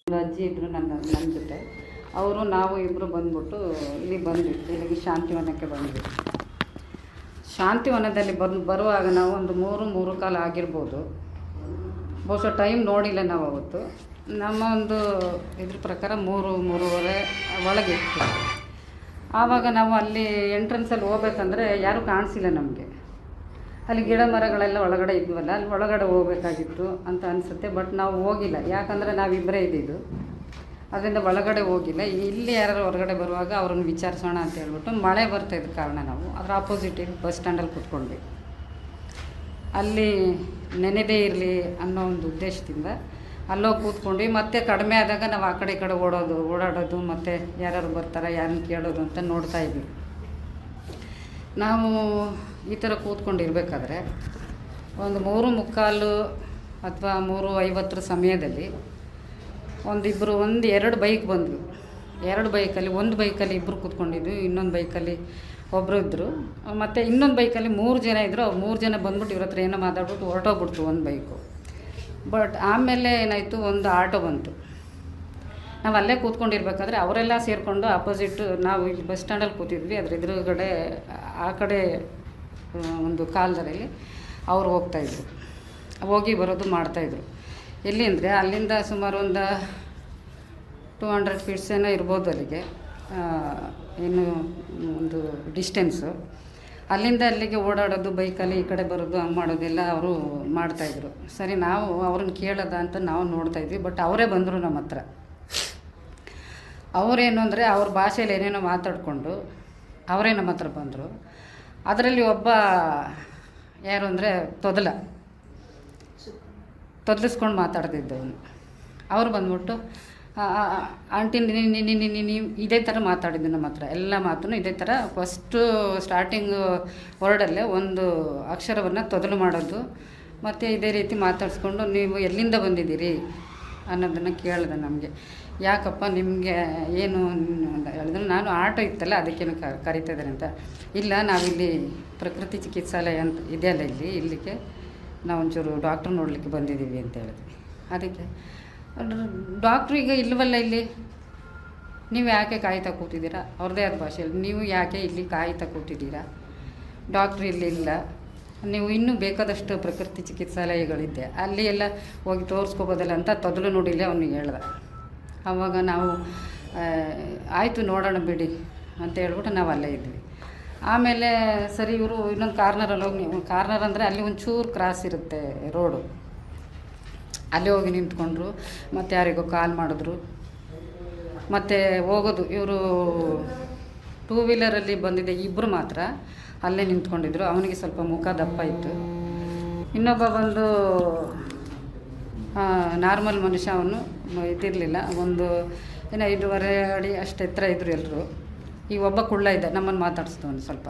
ಅಜ್ಜಿ ಇದ್ದರು ನನ್ನ ಜೊತೆ. ಅವರು ನಾವು ಇಬ್ಬರು ಬಂದ್ಬಿಟ್ಟು ಇಲ್ಲಿ ಬಂದ್ವಿ, ಇಲ್ಲಿಗೆ ಶಾಂತಿವನಕ್ಕೆ ಬಂದ್ವಿ. ಶಾಂತಿವನದಲ್ಲಿ ಬರುವಾಗ ನಾವು ಒಂದು 3-3:15 ಆಗಿರ್ಬೋದು. ಬಹುಶಃ ಟೈಮ್ ನೋಡಿಲ್ಲ ನಾವು ಅವತ್ತು. ನಮ್ಮ ಒಂದು ಇದ್ರ ಪ್ರಕಾರ 3-3:30 ಒಳಗಿತ್ತು. ಆವಾಗ ನಾವು ಅಲ್ಲಿ ಎಂಟ್ರೆನ್ಸಲ್ಲಿ ಹೋಗ್ಬೇಕಂದ್ರೆ ಯಾರೂ ಕಾಣಿಸಿಲ್ಲ ನಮಗೆ. ಅಲ್ಲಿ ಗಿಡ ಮರಗಳೆಲ್ಲ ಒಳಗಡೆ ಇದ್ವಲ್ಲ, ಅಲ್ಲಿ ಒಳಗಡೆ ಹೋಗ್ಬೇಕಾಗಿತ್ತು ಅಂತ ಅನಿಸುತ್ತೆ. ಬಟ್ ನಾವು ಹೋಗಿಲ್ಲ, ಯಾಕಂದರೆ ನಾವಿಬ್ಬರೇ ಇದ್ದಿದ್ದು, ಅದರಿಂದ ಒಳಗಡೆ ಹೋಗಿಲ್ಲ. ಇಲ್ಲಿ ಯಾರು ಹೊರಗಡೆ ಬರುವಾಗ ಅವ್ರನ್ನ ವಿಚಾರಿಸೋಣ ಅಂತ ಹೇಳ್ಬಿಟ್ಟು ಮಳೆ ಬರ್ತಾಯಿದ್ದ ಕಾರಣ ನಾವು ಅದರ ಆಪೋಸಿಟ್ ಬಸ್ ಸ್ಟ್ಯಾಂಡಲ್ಲಿ ಕೂತ್ಕೊಂಡ್ವಿ. ಅಲ್ಲಿ ನೆನೆದೇ ಇರಲಿ ಅನ್ನೋ ಒಂದು ಉದ್ದೇಶದಿಂದ ಅಲ್ಲೋಗಿ ಕೂತ್ಕೊಂಡ್ವಿ. ಮತ್ತು ಕಡಿಮೆ ಆದಾಗ ನಾವು ಆ ಕಡೆ ಈ ಕಡೆ ಓಡಾಡೋದು ಮತ್ತು ಯಾರು ಬರ್ತಾರೆ ಯಾರನ್ನ ಕೇಳೋದು ಅಂತ ನೋಡ್ತಾಯಿದ್ವಿ. ನಾವು ಈ ಥರ ಕೂತ್ಕೊಂಡಿರ್ಬೇಕಾದ್ರೆ ಒಂದು 3:45 ಅಥವಾ 3:50 ಸಮಯದಲ್ಲಿ ಎರಡು ಬೈಕ್ ಬಂದವು. 2 ಬೈಕಲ್ಲಿ, ಒಂದು ಬೈಕಲ್ಲಿ ಇಬ್ಬರು ಕೂತ್ಕೊಂಡಿದ್ವಿ, ಇನ್ನೊಂದು ಬೈಕಲ್ಲಿ ಒಬ್ಬರು ಇದ್ದರು, ಮತ್ತು ಇನ್ನೊಂದು ಬೈಕಲ್ಲಿ 3 ಜನ ಇದ್ದರು. ಅವ್ರು 3 ಜನ ಬಂದ್ಬಿಟ್ಟು ಇವ್ರ ಹತ್ರ ಏನೋ ಮಾತಾಡ್ಬಿಟ್ಟು ಹೊರಟೋಗ್ಬಿಡ್ತು ಒಂದು ಬೈಕು. ಬಟ್ ಆಮೇಲೆ ಏನಾಯಿತು, ಒಂದು ಆಟೋ ಬಂತು. ನಾವು ಅಲ್ಲೇ ಕೂತ್ಕೊಂಡಿರ್ಬೇಕಾದ್ರೆ ಅವರೆಲ್ಲ ಸೇರಿಕೊಂಡು ಆಪೋಸಿಟ್, ನಾವು ಇಲ್ಲಿ ಬಸ್ ಸ್ಟ್ಯಾಂಡಲ್ಲಿ ಕೂತಿದ್ವಿ, ಅದ್ರ ಎದುರುಗಡೆ ಆ ಕಡೆ ಒಂದು ಕಾಲ್ದಾರಲ್ಲಿ ಅವ್ರು ಹೋಗ್ತಾಯಿದ್ರು, ಹೋಗಿ ಬರೋದು ಮಾಡ್ತಾಯಿದ್ರು. ಎಲ್ಲಿ ಅಂದರೆ ಅಲ್ಲಿಂದ ಸುಮಾರು ಒಂದು 200 ಫೀಟ್ಸ್ ಏನೋ ಇರ್ಬೋದು ಅಲ್ಲಿಗೆ, ಏನು ಒಂದು ಡಿಸ್ಟೆನ್ಸು. ಅಲ್ಲಿಂದ ಅಲ್ಲಿಗೆ ಓಡಾಡೋದು, ಬೈಕಲ್ಲಿ ಈ ಕಡೆ ಬರೋದು, ಹಂಗೆ ಮಾಡೋದೆಲ್ಲ ಅವರು ಮಾಡ್ತಾಯಿದ್ರು. ಸರಿ, ನಾವು ಅವ್ರನ್ನ ಕೇಳೋದ ಅಂತ ನಾವು ನೋಡ್ತಾಯಿದ್ವಿ. ಬಟ್ ಅವರೇ ಬಂದರು ನಮ್ಮ ಹತ್ರ. ಅವರೇನು ಅಂದರೆ ಅವ್ರ ಭಾಷೆಯಲ್ಲಿ ಏನೇನೋ ಮಾತಾಡಿಕೊಂಡು ಅವರೇ ನಮ್ಮ ಹತ್ರ ಬಂದರು. ಅದರಲ್ಲಿ ಒಬ್ಬ ಯಾರು ಅಂದರೆ ತೊದಲಿಸ್ಕೊಂಡು ಮಾತಾಡ್ತಿದ್ದವನು. ಅವ್ರು ಬಂದ್ಬಿಟ್ಟು, ಆಂಟಿ ನೀವು ಇದೇ ಥರ ಮಾತಾಡಿದ್ದು ನಮ್ಮ ಹತ್ರ, ಎಲ್ಲ ಮಾತನ್ನು ಇದೇ ಥರ. ಫಸ್ಟು ಸ್ಟಾರ್ಟಿಂಗು ವರ್ಡಲ್ಲೇ ಒಂದು ಅಕ್ಷರವನ್ನು ತೊದಲು ಮಾಡೋದು, ಮತ್ತು ಇದೇ ರೀತಿ ಮಾತಾಡಿಸ್ಕೊಂಡು ನೀವು ಎಲ್ಲಿಂದ ಬಂದಿದ್ದೀರಿ ಅನ್ನೋದನ್ನು ಕೇಳಿದೆ ನಮಗೆ. ಯಾಕಪ್ಪ ನಿಮಗೆ ಏನು ಅಂತ ಹೇಳಿದ್ರು. ನಾನು ಆಟೋ ಇತ್ತಲ್ಲ ಅದಕ್ಕೇನು ಕರಿತಾಯಿದ್ದಾರೆ ಅಂತ. ಇಲ್ಲ, ನಾವಿಲ್ಲಿ ಪ್ರಕೃತಿ ಚಿಕಿತ್ಸಾಲಯ ಅಂತ ಇದೆಯಲ್ಲ ಇಲ್ಲಿಗೆ ನಾವು ಒಂಚೂರು ಡಾಕ್ಟ್ರ್ ನೋಡಲಿಕ್ಕೆ ಬಂದಿದ್ದೀವಿ ಅಂತ ಹೇಳಿದ್ವಿ. ಅದಕ್ಕೆ ಡಾಕ್ಟ್ರು ಈಗ ಇಲ್ಲವಲ್ಲ ಇಲ್ಲಿ, ನೀವು ಯಾಕೆ ಕಾಯ್ತಾ ಕೂತಿದ್ದೀರಾ? ಅವ್ರದ್ದೇ ಆದ ಭಾಷೆಯಲ್ಲಿ, ನೀವು ಯಾಕೆ ಇಲ್ಲಿ ಕಾಯ್ತಾ ಕೂತಿದ್ದೀರಾ? ಡಾಕ್ಟ್ರು ಇಲ್ಲಿ ಇಲ್ಲ, ನೀವು ಇನ್ನೂ ಬೇಕಾದಷ್ಟು ಪ್ರಕೃತಿ ಚಿಕಿತ್ಸಾಲಯಗಳಿದೆ, ಅಲ್ಲಿ ಎಲ್ಲ ಹೋಗಿ ತೋರಿಸ್ಕೋಬೋದಲ್ಲ ಅಂತ ತೊದಲು ನೋಡಿಲ್ಲ ಅವನಿಗೆ ಹೇಳ್ದೆ. ಆವಾಗ ನಾವು ಆಯಿತು ನೋಡೋಣ ಬಿಡಿ ಅಂತ ಹೇಳ್ಬಿಟ್ಟು ನಾವು ಅಲ್ಲೇ ಇದ್ವಿ. ಆಮೇಲೆ ಸರಿ, ಇವರು ಇನ್ನೊಂದು ಕಾರ್ನರಲ್ಲಿ ಹೋಗಿ, ಕಾರ್ನರ್ ಅಂದರೆ ಅಲ್ಲಿ ಒಂಚೂರು ಕ್ರಾಸ್ ಇರುತ್ತೆ ರೋಡು, ಅಲ್ಲಿ ಹೋಗಿ ನಿಂತ್ಕೊಂಡ್ರು. ಮತ್ತು ಯಾರಿಗೋ ಕಾಲ್ ಮಾಡಿದ್ರು, ಮತ್ತು ಹೋಗೋದು. ಇವರು 2 ವೀಲರಲ್ಲಿ ಬಂದಿದ್ದೆ ಇಬ್ಬರು ಮಾತ್ರ ಅಲ್ಲೇ ನಿಂತ್ಕೊಂಡಿದ್ರು. ಅವನಿಗೆ ಸ್ವಲ್ಪ ಮುಖ ದಪ್ಪ ಇತ್ತು. ಇನ್ನೊಬ್ಬ ಬಂದು ನಾರ್ಮಲ್ ಮನುಷ್ಯ, ಅವನು ಇದಿರಲಿಲ್ಲ, ಒಂದು 5.5 ಅಡಿ ಅಷ್ಟು ಎತ್ತರ ಇದ್ದರು ಎಲ್ಲರೂ. ಈ ಒಬ್ಬ ಕುಳ್ಳ ಇದ್ದ, ನಮ್ಮನ್ನು ಮಾತಾಡಿಸ್ದವನು ಸ್ವಲ್ಪ.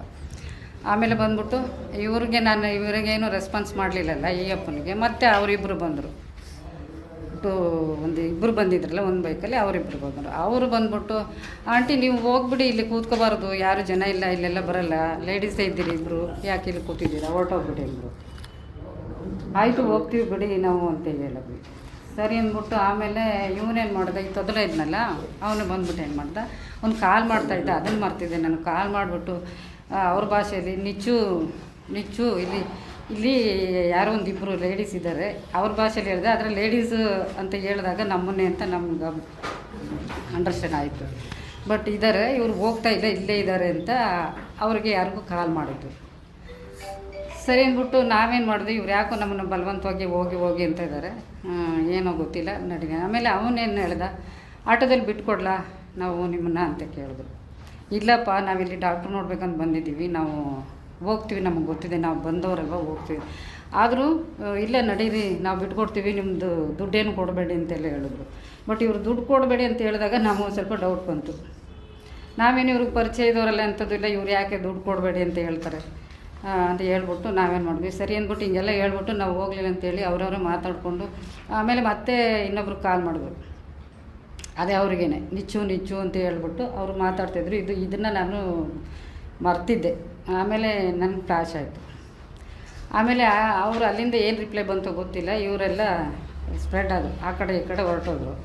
ಆಮೇಲೆ ಬಂದ್ಬಿಟ್ಟು ಇವರಿಗೇನು ರೆಸ್ಪಾನ್ಸ್ ಮಾಡಲಿಲ್ಲಲ್ಲ ಈ ಅಪ್ಪನಿಗೆ. ಮತ್ತು ಅವರಿಬ್ಬರು ಬಂದರು, ಇಬ್ಬರು ಬಂದಿದ್ರಲ್ಲ ಒಂದು ಬೈಕಲ್ಲಿ, ಅವರಿಬ್ಬರು ಬಂದರು. ಅವರು ಬಂದ್ಬಿಟ್ಟು, ಆಂಟಿ ನೀವು ಹೋಗ್ಬಿಡಿ, ಇಲ್ಲಿ ಕೂತ್ಕೋಬಾರ್ದು, ಯಾರು ಜನ ಇಲ್ಲ, ಇಲ್ಲೆಲ್ಲ ಬರೋಲ್ಲ, ಲೇಡೀಸೇ ಇದ್ದೀರಿ ಇಬ್ಬರು, ಯಾಕೆ ಇಲ್ಲಿ ಕೂತಿದ್ದೀರಾ, ಹೊರಟೋಗ್ಬಿಡಿ ಇಬ್ಬರು. ಆಯಿತು ಹೋಗ್ತೀವಿ ಬಿಡಿ ನಾವು ಅಂತ ಹೇಳಿದ್ವಿ. ಸರಿ ಅಂದ್ಬಿಟ್ಟು ಆಮೇಲೆ ಇವನೇನು ಮಾಡ್ದೆ, ಈ ತೊದಲ ಇದ್ನಲ್ಲ ಅವನು ಬಂದ್ಬಿಟ್ಟು ಏನು ಮಾಡ್ದೆ, ಒಂದು ಕಾಲ್ ಮಾಡ್ತಾಯಿದ್ದ, ಅದನ್ನು ಮಾಡ್ತಿದ್ದೆ ನಾನು. ಕಾಲ್ ಮಾಡಿಬಿಟ್ಟು ಅವ್ರ ಭಾಷೆಯಲ್ಲಿ ನಿಚ್ಚು ಇಲ್ಲಿ ಯಾರೋ ಒಂದಿಬ್ಬರು ಲೇಡೀಸ್ ಇದ್ದಾರೆ, ಅವ್ರ ಭಾಷೆಯಲ್ಲಿ ಹೇಳಿದೆ. ಆದರೆ ಲೇಡೀಸು ಅಂತ ಹೇಳಿದಾಗ ನಮ್ಮನ್ನೇ ಅಂತ ನಮ್ಗೆ ಅಂಡರ್ಸ್ಟ್ಯಾಂಡ್ ಆಯಿತು. ಬಟ್ ಇದ್ದಾರೆ, ಇವ್ರು ಹೋಗ್ತಾ ಇಲ್ಲ, ಇಲ್ಲೇ ಇದ್ದಾರೆ ಅಂತ ಅವ್ರಿಗೆ ಯಾರಿಗೂ ಕಾಲ್ ಮಾಡಿದ್ದು. ಸರಿ ಅಂದ್ಬಿಟ್ಟು ನಾವೇನು ಮಾಡಿದ್ವಿ, ಇವ್ರು ಯಾಕೋ ನಮ್ಮನ್ನು ಬಲವಂತವಾಗಿ ಹೋಗಿ ಅಂತ ಇದ್ದಾರೆ, ಏನೋ ಗೊತ್ತಿಲ್ಲ ನಡಿ. ಆಮೇಲೆ ಅವನೇನು ಹೇಳ್ದ, ಆಟೋದಲ್ಲಿ ಬಿಟ್ಕೊಡ್ಲಾ ನಾವು ನಿಮ್ಮನ್ನು ಅಂತ ಕೇಳಿದ್ರು. ಇಲ್ಲಪ್ಪ, ನಾವಿಲ್ಲಿ ಡಾಕ್ಟ್ರು ನೋಡ್ಬೇಕಂತ ಬಂದಿದ್ದೀವಿ, ನಾವು ಹೋಗ್ತೀವಿ, ನಮಗೆ ಗೊತ್ತಿದೆ, ನಾವು ಬಂದವರಲ್ವ, ಹೋಗ್ತೀವಿ. ಆದರೂ ಇಲ್ಲ ನಡೀರಿ, ನಾವು ಬಿಟ್ಕೊಡ್ತೀವಿ, ನಿಮ್ಮದು ದುಡ್ಡೇನು ಕೊಡಬೇಡಿ ಅಂತೆಲ್ಲ ಹೇಳಿದ್ರು. ಬಟ್ ಇವರು ದುಡ್ಡು ಕೊಡಬೇಡಿ ಅಂತ ಹೇಳಿದಾಗ ನಾವು ಸ್ವಲ್ಪ ಡೌಟ್ ಬಂತು. ನಾವೇನು ಇವ್ರಿಗೆ ಪರಿಚಯ ಇದ್ದವರಲ್ಲ ಅಂಥದ್ದಿಲ್ಲ, ಇವ್ರು ಯಾಕೆ ದುಡ್ಡು ಕೊಡಬೇಡಿ ಅಂತ ಹೇಳ್ತಾರೆ ಅಂತ ಹೇಳ್ಬಿಟ್ಟು ನಾವೇನು ಮಾಡಿದ್ವಿ. ಸರಿ ಅಂದ್ಬಿಟ್ಟು ಹಿಂಗೆಲ್ಲ ಹೇಳ್ಬಿಟ್ಟು ನಾವು ಹೋಗಲಿಲ್ಲ ಅಂತೇಳಿ ಅವ್ರವ್ರೆ ಮಾತಾಡಿಕೊಂಡು, ಆಮೇಲೆ ಮತ್ತೆ ಇನ್ನೊಬ್ರು ಕಾಲ್ ಮಾಡಿದ್ರು. ಅದೇ ಅವ್ರಿಗೇನೆ ನಿಚ್ಚು ಅಂತ ಹೇಳ್ಬಿಟ್ಟು ಅವರು ಮಾತಾಡ್ತಿದ್ರು. ಇದನ್ನು ನಾನು ಮರ್ತಿದ್ದೆ. ಆಮೇಲೆ ನನಗೆ ಫ್ಲಾಶ್ ಆಯಿತು. ಆಮೇಲೆ ಅವರು ಅಲ್ಲಿಂದ ಏನು ರಿಪ್ಲೈ ಬಂತೋ ಗೊತ್ತಿಲ್ಲ, ಇವರೆಲ್ಲ ಸ್ಪ್ರೆಡ್ ಆದರು, ಆ ಕಡೆ ಈ ಕಡೆ ಹೊರಟೋದ್ರು.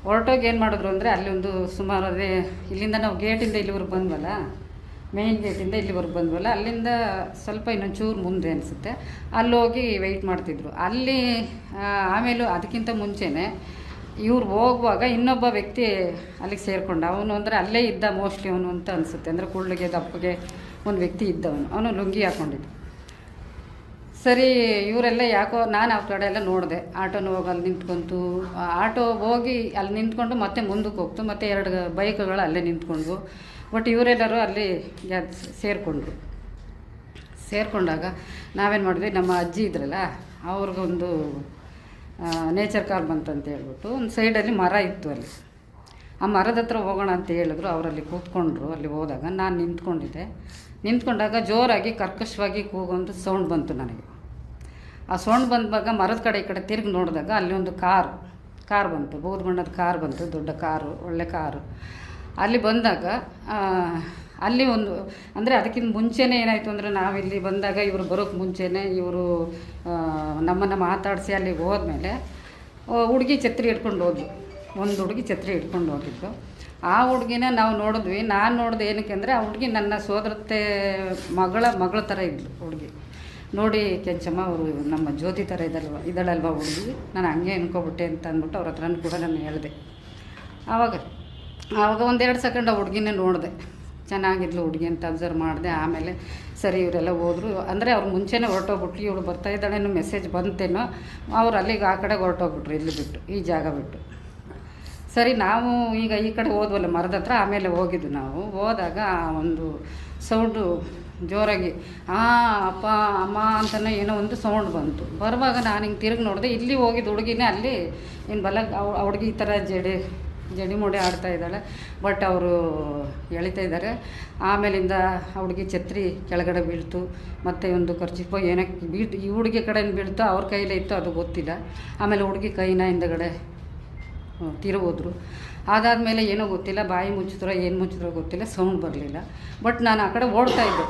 ಹೊರಟೋಗಿ ಏನು ಮಾಡಿದ್ರು ಅಂದರೆ ಅಲ್ಲಿ ಒಂದು ಸುಮಾರು ಅದೇ ಇಲ್ಲಿಂದ ನಾವು ಗೇಟಿಂದ ಇಲ್ಲಿವರೆಗೆ ಬಂದ್ವಲ್ಲ, ಮೇಯ್ನ್ ಗೇಟಿಂದ ಇಲ್ಲಿವರೆಗೆ ಬಂದ್ವಲ್ಲ, ಅಲ್ಲಿಂದ ಸ್ವಲ್ಪ ಇನ್ನೊಂಚೂರು ಮುಂದೆ ಅನಿಸುತ್ತೆ, ಅಲ್ಲೋಗಿ ವೆಯ್ಟ್ ಮಾಡ್ತಿದ್ರು ಅಲ್ಲಿ. ಆಮೇಲೆ ಅದಕ್ಕಿಂತ ಮುಂಚೆನೇ ಇವ್ರು ಹೋಗುವಾಗ ಇನ್ನೊಬ್ಬ ವ್ಯಕ್ತಿ ಅಲ್ಲಿಗೆ ಸೇರಿಕೊಂಡ. ಅವನು ಅಂದರೆ ಅಲ್ಲೇ ಇದ್ದ ಮೋಸ್ಟ್ಲಿ ಅವನು ಅಂತ ಅನಿಸುತ್ತೆ, ಅಂದರೆ ಕುಳ್ಳಿಗೆ ದಪ್ಪಗೆ ಒಂದು ವ್ಯಕ್ತಿ ಇದ್ದವನು, ಅವನು ಲುಂಗಿ ಹಾಕ್ಕೊಂಡಿದ್ದು. ಸರಿ ಇವರೆಲ್ಲ ಯಾಕೋ ನಾನು ಆ ಕಡೆ ಎಲ್ಲ ನೋಡಿದೆ, ಆಟೋನ ಹೋಗಿ ಅಲ್ಲಿ ನಿಂತ್ಕೊಂತು, ಆಟೋ ಹೋಗಿ ಅಲ್ಲಿ ನಿಂತ್ಕೊಂಡು ಮತ್ತೆ ಮುಂದಕ್ಕೆ ಹೋಗ್ತು, ಮತ್ತು 2 ಬೈಕ್ಗಳು ಅಲ್ಲೇ ನಿಂತ್ಕೊಂಡ್ವು. ಬಟ್ ಇವರೆಲ್ಲರೂ ಅಲ್ಲಿ ಸೇರಿಕೊಂಡಾಗ ನಾವೇನು ಮಾಡಿದ್ವಿ, ನಮ್ಮ ಅಜ್ಜಿ ಇದ್ರಲ್ಲ ಅವ್ರಿಗೊಂದು ನೇಚರ್ ಕಾರ್ ಬಂತಂತ ಹೇಳ್ಬಿಟ್ಟು ಒಂದು ಸೈಡಲ್ಲಿ ಮರ ಇತ್ತು, ಅಲ್ಲಿ ಆ ಮರದ ಹತ್ರ ಹೋಗೋಣ ಅಂತ ಹೇಳಿದ್ರು. ಅವರಲ್ಲಿ ಕೂತ್ಕೊಂಡ್ರು. ಅಲ್ಲಿ ಹೋದಾಗ ನಾನು ನಿಂತ್ಕೊಂಡಾಗ ಜೋರಾಗಿ ಕರ್ಕಶವಾಗಿ ಕೂಗೊಂದು ಸೌಂಡ್ ಬಂತು ನನಗೆ. ಆ ಸೌಂಡ್ ಬಂದಾಗ ಮರದ ಕಡೆ ಈ ಕಡೆ ತಿರುಗಿ ನೋಡಿದಾಗ ಅಲ್ಲಿ ಒಂದು ಕಾರ್ ಬಂತು, ಬೂದು ಬಣ್ಣದ ಕಾರ್ ಬಂತು, ದೊಡ್ಡ ಕಾರು, ಒಳ್ಳೆ ಕಾರು. ಅಲ್ಲಿ ಬಂದಾಗ ಅಲ್ಲಿ ಒಂದು ಅಂದರೆ ಅದಕ್ಕಿಂತ ಮುಂಚೆನೇ ಏನಾಯಿತು ಅಂದರೆ, ನಾವಿಲ್ಲಿ ಬಂದಾಗ ಇವರು ಬರೋಕ್ಕೆ ಮುಂಚೆನೇ ಇವರು ನಮ್ಮನ್ನು ಮಾತಾಡಿಸಿ ಅಲ್ಲಿಗೆ ಹೋದ್ಮೇಲೆ ಹುಡುಗಿ ಛತ್ರಿ ಹಿಡ್ಕೊಂಡು ಹೋದ್ಲು. ಒಂದು ಹುಡುಗಿ ಛತ್ರಿ ಹಿಡ್ಕೊಂಡು ಹೋಗಿದ್ದು. ಆ ಹುಡುಗಿನ ನಾವು ನೋಡಿದ್ವಿ. ನಾನು ನೋಡಿದೆ ಏನಕ್ಕೆ ಅಂದರೆ, ಆ ಹುಡುಗಿ ನನ್ನ ಸೋದರತ್ತೆ ಮಗಳ ಥರ ಇದ್ಲು ಹುಡುಗಿ. ನೋಡಿ ಕೆಂಚಮ್ಮ, ಅವರು ನಮ್ಮ ಜ್ಯೋತಿ ಥರ ಇದಳಲ್ವ ಹುಡುಗಿ, ನಾನು ಹಂಗೆ ಅನ್ಕೊಬಿಟ್ಟೆ ಅಂತ ಅಂದ್ಬಿಟ್ಟು ಅವ್ರ ಹತ್ರನೂ ಕೂಡ ನಾನು ಹೇಳಿದೆ. ಆವಾಗ 1-2 ಸೆಕೆಂಡ್ ಆ ಹುಡುಗಿನೇ ನೋಡಿದೆ, ಚೆನ್ನಾಗಿದ್ಲು ಹುಡುಗಿ ಅಂತ ಅಬ್ಸರ್ವ್ ಮಾಡಿದೆ. ಆಮೇಲೆ ಸರಿ ಇವರೆಲ್ಲ ಹೋದರು, ಅಂದರೆ ಅವ್ರು ಮುಂಚೆನೇ ಹೊರಟೋಗ್ಬಿಟ್ರು. ಇವಳು ಬರ್ತಾಯಿದ್ದಾಳೇನೋ ಮೆಸೇಜ್ ಬಂತೇನೋ, ಅವ್ರು ಅಲ್ಲಿಗೆ ಆ ಕಡೆ ಹೊರಟೋಗ್ಬಿಟ್ರು, ಇಲ್ಲಿ ಬಿಟ್ಟು, ಈ ಜಾಗ ಬಿಟ್ಟು. ಸರಿ ನಾವು ಈಗ ಈ ಕಡೆ ಹೋದ್ವಲ್ಲ ಮರದ ಹತ್ರ, ಆಮೇಲೆ ಹೋಗಿದ್ದು. ನಾವು ಹೋದಾಗ ಒಂದು ಸೌಂಡು ಜೋರಾಗಿ ಅಪ್ಪ ಅಮ್ಮ ಅಂತಲೇ ಏನೋ ಒಂದು ಸೌಂಡ್ ಬಂತು. ಬರುವಾಗ ನಾನು ಹಿಂಗೆ ತಿರುಗಿ ನೋಡಿದೆ, ಇಲ್ಲಿ ಹೋಗಿದ್ದು ಹುಡುಗಿನೇ ಅಲ್ಲಿ ಇನ್ನು ಬಲ ಹುಡುಗಿ ಈ ಥರ ಜಡಿ ಮುಡಿ ಆಡ್ತಾ ಇದ್ದಾಳೆ. ಬಟ್ ಅವರು ಎಳಿತಾ ಇದ್ದಾರೆ. ಆಮೇಲಿಂದ ಹುಡುಗಿ ಛತ್ರಿ ಕೆಳಗಡೆ ಬೀಳ್ತು, ಮತ್ತು ಒಂದು ಖರ್ಚಿಪೋ ಏನಕ್ಕೆ ಈ ಹುಡುಗಿ ಕಡೆಯಿಂದ ಬೀಳ್ತು, ಅವ್ರ ಕೈಲೇ ಇತ್ತು, ಅದು ಗೊತ್ತಿಲ್ಲ. ಆಮೇಲೆ ಹುಡುಗಿ ಕೈನ ಹಿಂದಗಡೆ ತಿರುಗೋದ್ರು. ಅದಾದಮೇಲೆ ಏನೋ ಗೊತ್ತಿಲ್ಲ, ಬಾಯಿ ಮುಚ್ಚಿದ್ರೋ ಏನು ಮುಚ್ಚಿದ್ರೋ ಗೊತ್ತಿಲ್ಲ, ಸೌಂಡ್ ಬರಲಿಲ್ಲ. ಬಟ್ ನಾನು ಆ ಕಡೆ ಓಡ್ತಾಯಿದ್ದೆ,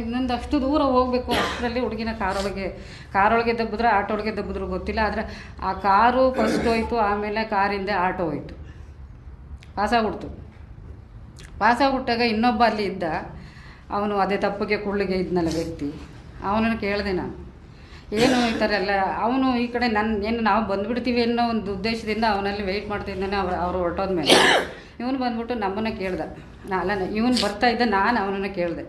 ಇನ್ನೊಂದು ಅಷ್ಟು ದೂರ ಹೋಗಬೇಕು. ಅಷ್ಟರಲ್ಲಿ ಹುಡುಗಿನ ಕಾರೊಳಗೆ ದಬ್ಬಿದ್ರೆ ಆಟೋಳಿಗೆ ದಬ್ಬಿದ್ರು ಗೊತ್ತಿಲ್ಲ. ಆದರೆ ಆ ಕಾರು ಫಸ್ಟ್ ಹೋಯ್ತು, ಆಮೇಲೆ ಕಾರಿಂದ ಆಟೋ ಹೋಯ್ತು, ಪಾಸಾಗ್ಬಿಟ್ಟಾಗ ಇನ್ನೊಬ್ಬ ಅಲ್ಲಿ ಇದ್ದ, ಅವನು ಅದೇ ತಪ್ಪಿಗೆ ಕುಳ್ಳಿಗೆ ಇದ್ನಲ್ಲ ವ್ಯಕ್ತಿ, ಅವನನ್ನು ಕೇಳಿದೆ ನಾನು, ಏನು ಈ ಥರ ಎಲ್ಲ. ಅವನು ಈ ಕಡೆ ನಾವು ಬಂದುಬಿಡ್ತೀವಿ ಅನ್ನೋ ಒಂದು ಉದ್ದೇಶದಿಂದ ಅವನಲ್ಲಿ ವೆಯ್ಟ್ ಮಾಡ್ತಿದ್ದಾನೆ. ಅವರು ಹೊರಟೋದ್ಮೇಲೆ ಇವನು ಬಂದ್ಬಿಟ್ಟು ನಮ್ಮನ್ನು ಕೇಳ್ದೆ. ಇವನು ಬರ್ತಾಯಿದ್ದ, ನಾನು ಅವನನ್ನು ಕೇಳಿದೆ,